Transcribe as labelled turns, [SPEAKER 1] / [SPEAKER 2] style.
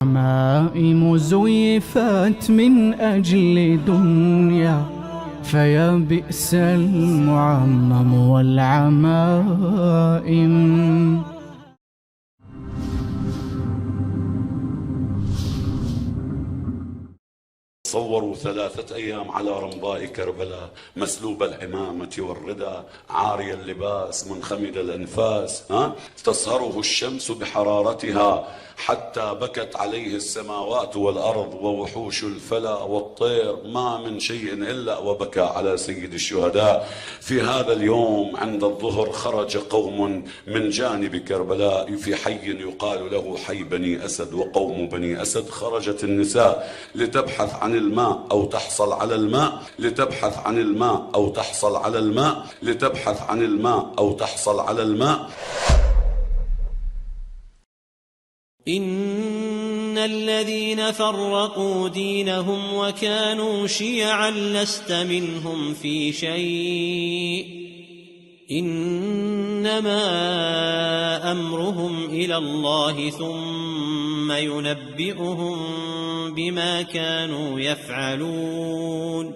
[SPEAKER 1] عمائم زيفت من أجل دنيا، فيا بئس المعمم والعمائم.
[SPEAKER 2] صوروا 3 أيام على رمضاء كربلاء، مسلوب العمامة والردى، عاري اللباس، منخمد الأنفاس، تصهره الشمس بحرارتها، حتى بكت عليه السماوات والأرض ووحوش الفلا والطير، ما من شيء إلا وبكى على سيد الشهداء. في هذا اليوم عند الظهر خرج قوم من جانب كربلاء في حي يقال له حي بني أسد وقوم بني أسد. خرجت النساء لتبحث عن الماء أو تحصل على الماء، لتبحث عن الماء أو تحصل على الماء، لتبحث عن الماء أو تحصل على الماء.
[SPEAKER 3] إن الذين فرقوا دينهم وكانوا شيعا لست منهم في شيء، إنما أمرهم إلى الله ثم ينبئهم بما كانوا يفعلون.